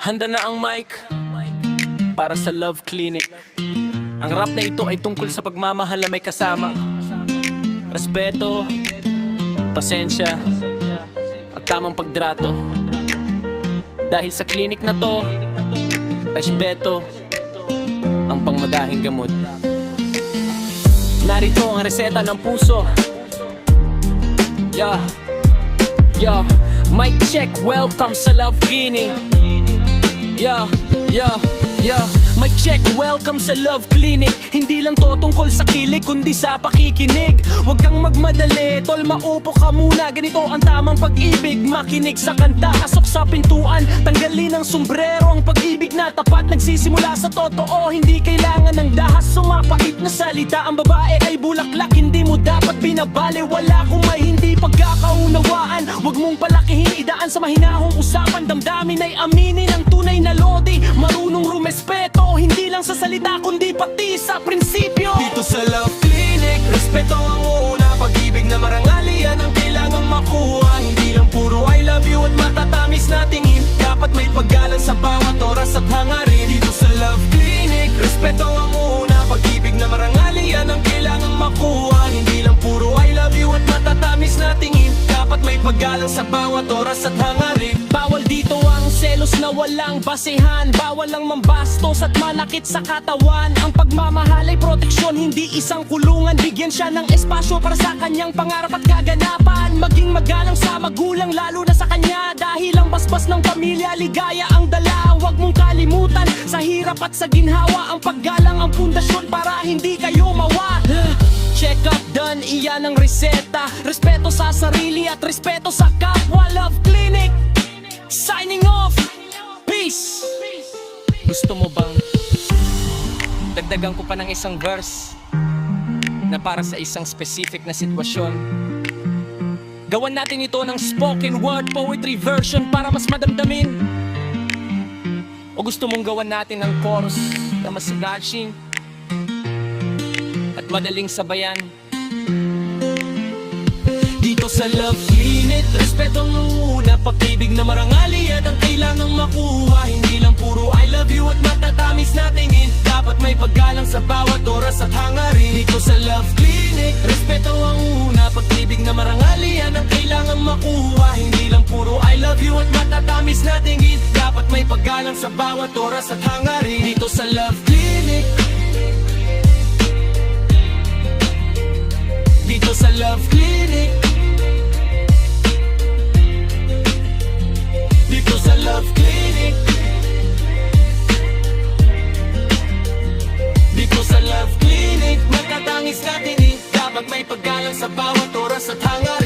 Handa na ang mic para sa Love Clinic. Ang rap na ito ay tungkol sa pagmamahal na may kasama respeto, pasensya, at tamang pagdrato. Dahil sa clinic na to, respeto ang pangmadahing gamot. Narito ang reseta ng puso. Yeah, yeah. Mic check, welcome sa Love Clinic. Yeah, yeah, yeah. Mic check, welcome sa Love Clinic. Hindi lang to tungkol sa kilig, kundi sa pakikinig. Huwag kang magmadali, tol, maupo ka muna. Ganito ang tamang pag-ibig, makinig sa kanta, pasok sa pintuan, tanggalin ang sombrero. Ang pag-ibig na tapat, nagsisimula sa totoo. Hindi kailangan ng dahas, sumapait na salita. Ang babae ay bulaklak, hindi mo dapat binabali. Wala kung may hindi pagkakaunawaan. Huwag mong palakihin, idaan sa mahinahong usapan. Damdamin ay aminin ang tunay na lodi. Marunong rumespeto, hindi lang sa salita kundi pati sa prinsipyo. Dito sa Love Clinic, respeto ang una. Pag-ibig na marangali, yan ang kailangang makuha. Hindi lang puro I love you at matatamis na tingin. Dapat may paggalang sa bawat oras at hangarin. Dito sa Love Clinic, respeto ang una. Pag-ibig na marangali, yan ang kailangang makuha. Hindi lang puro I love you at matatamis na tingin. Dapat may paggalang sa bawat oras at hangarin. Bawal dito ang selos na walang basehan. Bawal ang mambastos at manakit sa katawan. Ang pagmamahal ay proteksyon, hindi isang kulungan. Bigyan siya ng espasyo para sa kanyang pangarap at kaganapan. Maging magalang sa magulang, lalo na sa kanya. Dahil ang basbas ng pamilya, ligaya ang dala. Huwag mong kalimutan, sa hirap at sa ginhawa, ang paggalang ang pundasyon para hindi kayo mawa. Check up done, iyan ang reseta. Respeto sa sarili at respeto sa kapwa. Love Clinic, signing off. Peace. Gusto mo bang dagdagan ko pa ng isang verse na para sa isang specific na sitwasyon? Gawan natin ito ng spoken word poetry version para mas madamdamin. O gusto mong gawan natin ng chorus na mas dashing at madaling sabayan? Dito sa Love Clinic, respeto ang una. Pag-ibig na marangali, yan ang kailangang makuha. Hindi lang puro I love you at matatamis na tingin. Dapat may paggalang sa bawat oras at hangarin. Dito sa Love Clinic, respeto ang una. Pag-ibig na marangali, yan ang kailangang makuha. Hindi lang puro I love you at matatamis na tingin. Dapat may paggalang sa bawat oras at hangarin. Dito sa Love Clinic, dito sa Love Clinic, dito sa Love Clinic, dito sa Love Clinic, matatangis natin dapat may paggalang sa bawat oras at hangarin.